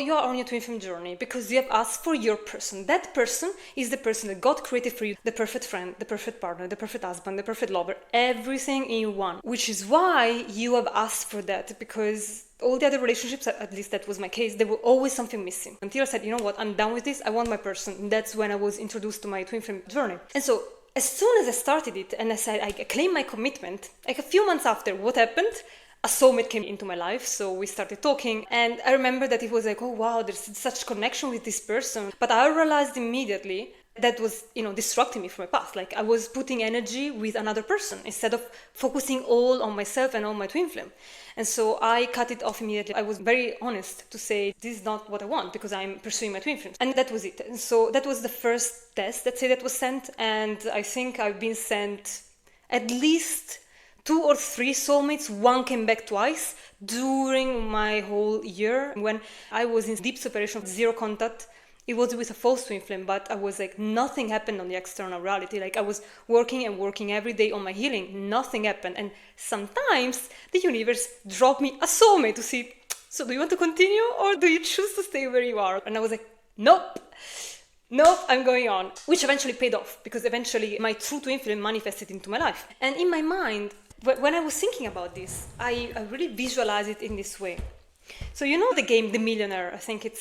You are on your twin flame journey because you have asked for your person. That person is the person that God created for you, the perfect friend, the perfect partner, the perfect husband, the perfect lover, everything in one. Which is why you have asked for that, because all the other relationships, at least that was my case, there was always something missing. Until I said, you know what, I'm done with this, I want my person. And that's when I was introduced to my twin flame journey. And so as soon as I started it and I said, I claimed my commitment, like a few months after, what happened? A soulmate came into my life, so we started talking, and I remember that it was like, oh wow, there's such connection with this person. But I realized immediately that was, distracting me from my past. Like I was putting energy with another person instead of focusing all on myself and on my twin flame. And so I cut it off immediately. I was very honest to say, this is not what I want because I'm pursuing my twin flame. And that was it. And so that was the first test, let's say, that was sent. And I think I've been sent at least 2 or 3 soulmates. One came back twice during my whole year. When I was in deep separation, 0 contact, it was with a false twin flame, but I was like, nothing happened on the external reality. Like I was working and working every day on my healing, nothing happened. And sometimes the universe dropped me a soulmate to see, so do you want to continue or do you choose to stay where you are? And I was like, nope, I'm going on. Which eventually paid off, because eventually my true twin flame manifested into my life. And in my mind, when I was thinking about this, I really visualized it in this way. So you know the game, The Millionaire, I think it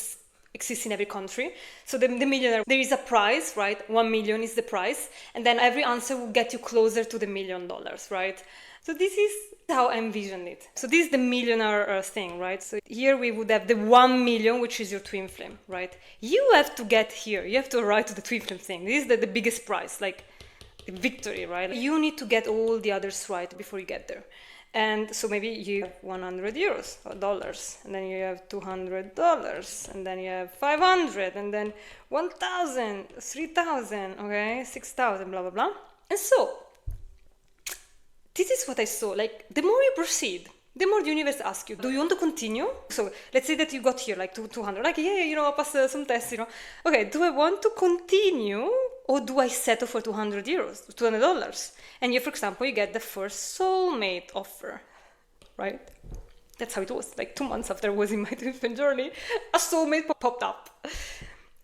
exists in every country. So the Millionaire, there is a prize, right? 1 million is the prize. And then every answer will get you closer to the $1 million, right? So this is how I envisioned it. So this is the millionaire thing, right? So here we would have the 1 million, which is your twin flame, right? You have to get here. You have to arrive to the twin flame thing. This is the biggest prize, like the victory, right? You need to get all the others right before you get there. And so maybe you have 100 euros or dollars, and then you have $200, and then you have 500, and then 1,000, 3,000, okay, 6,000, blah, blah, blah. And so this is what I saw. Like the more you proceed, the more the universe asks you, do you want to continue? So let's say that you got here like 200, like, yeah, I passed some tests, Okay, do I want to continue or do I settle for 200 euros, $200? And you, for example, you get the first soulmate offer, right? That's how it was. Like 2 months after I was in my twin flame journey, a soulmate popped up.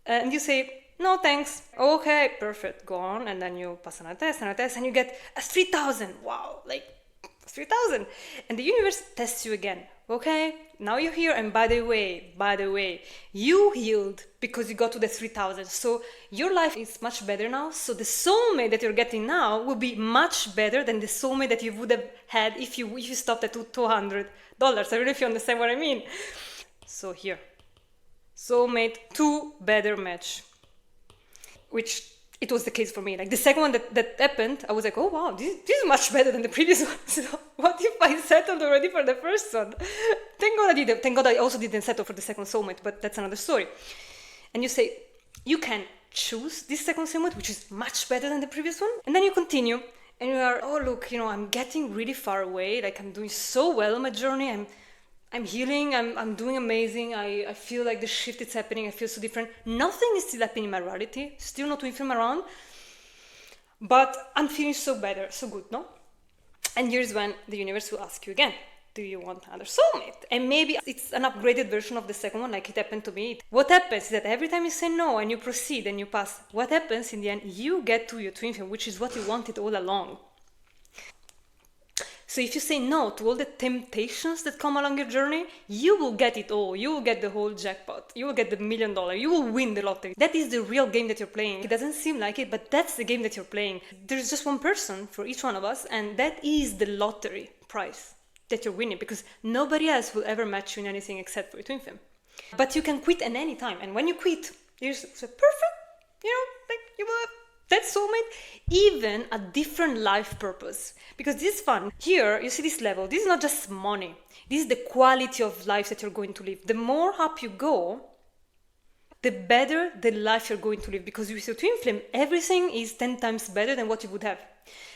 And you say, no, thanks. Okay, perfect, go on. And then you pass another test, and you get a 3,000. Wow, like 3,000. And the universe tests you again. Okay, now you're here, and by the way, you healed because you got to the 3,000. So your life is much better now. So the soulmate that you're getting now will be much better than the soulmate that you would have had if you stopped at $200. I don't know if you understand what I mean. So here, soulmate, 2 better match, which it was the case for me. Like the second one that happened, I was like, oh wow, this is much better than the previous one. So what if I settled already for the first one? Thank God I didn't. Thank God I also didn't settle for the second soulmate, but that's another story. And you say, you can choose this second soulmate, which is much better than the previous one. And then you continue and you are, oh look, I'm getting really far away. Like I'm doing so well on my journey. I'm healing, I'm doing amazing, I feel like the shift is happening, I feel so different. Nothing is still happening in my reality, still not twin flame around, but I'm feeling so better, so good, no? And here's when the universe will ask you again, do you want another soulmate? And maybe it's an upgraded version of the second one, like it happened to me. What happens is that every time you say no and you proceed and you pass, what happens in the end, you get to your twin flame, which is what you wanted all along. So if you say no to all the temptations that come along your journey, you will get it all. You will get the whole jackpot. You will get the $1 million. You will win the lottery. That is the real game that you're playing. It doesn't seem like it, but that's the game that you're playing. There's just one person for each one of us, and that is the lottery prize that you're winning, because nobody else will ever match you in anything except for your twin flame. But you can quit at any time, and when you quit, you're just perfect. Like you will have that soulmate, even a different life purpose. Because this is fun. Here, you see this level. This is not just money. This is the quality of life that you're going to live. The more up you go, the better the life you're going to live. Because with your twin flame, everything is 10 times better than what you would have.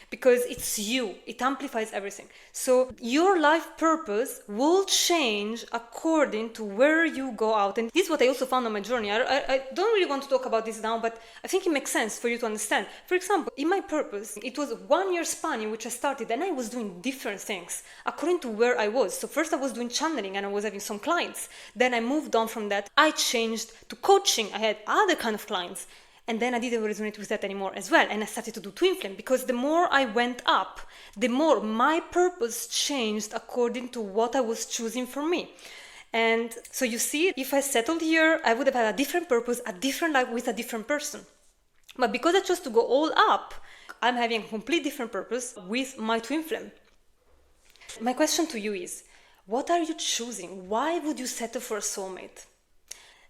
because it's you. It amplifies everything. So your life purpose will change according to where you go out. And this is what I also found on my journey. I don't really want to talk about this now, but I think it makes sense for you to understand. For example, in my purpose, it was a 1 year span in which I started, and I was doing different things according to where I was. So first I was doing channeling and I was having some clients. Then I moved on from that. I changed to coaching. I had other kind of clients. And then I didn't resonate with that anymore as well. And I started to do twin flame, because the more I went up, the more my purpose changed according to what I was choosing for me. And so you see, if I settled here, I would have had a different purpose, a different life with a different person. But because I chose to go all up, I'm having a complete different purpose with my twin flame. My question to you is, what are you choosing? Why would you settle for a soulmate?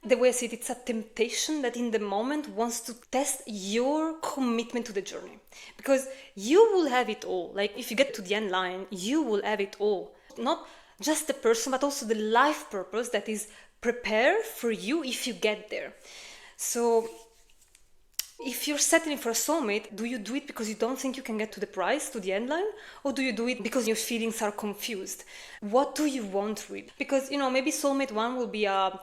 The way I see it, it's a temptation that in the moment wants to test your commitment to the journey. Because you will have it all. Like if you get to the end line, you will have it all. Not just the person, but also the life purpose that is prepared for you if you get there. So if you're settling for a soulmate, do you do it because you don't think you can get to the prize, to the end line? Or do you do it because your feelings are confused? What do you want really? Because, maybe soulmate 1 will be a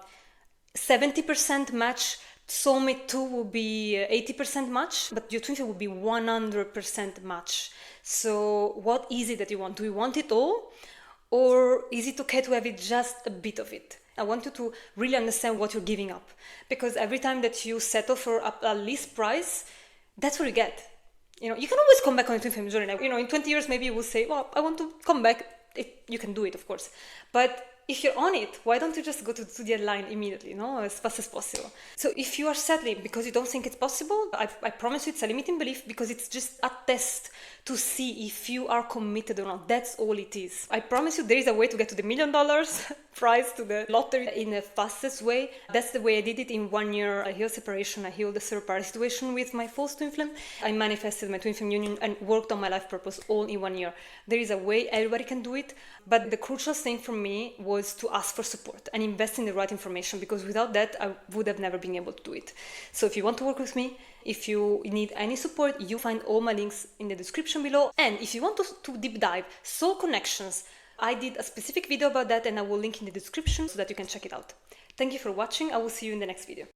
70% match, soulmate 2 will be 80% match, but your twin flame will be 100% match. So what is it that you want? Do you want it all? Or is it okay to have it just a bit of it? I want you to really understand what you're giving up. Because every time that you settle for a least price, that's what you get. You can always come back on a twin flame journey. In 20 years, maybe you will say, well, I want to come back. You can do it, of course. But if you're on it, why don't you just go to the end line immediately, as fast as possible? So if you are settling because you don't think it's possible, I promise you it's a limiting belief, because it's just a test to see if you are committed or not. That's all it is. I promise you there is a way to get to the $1 million prize, to the lottery, in the fastest way. That's the way I did it in 1 year. I healed separation, I healed the third party situation with my false twin flame. I manifested my twin flame union and worked on my life purpose all in 1 year. There is a way, everybody can do it. But the crucial thing for me was to ask for support and invest in the right information, because without that, I would have never been able to do it. So if you want to work with me, if you need any support, you find all my links in the description below. And if you want to deep dive soul connections, I did a specific video about that, and I will link in the description so that you can check it out. Thank you for watching. I will see you in the next video.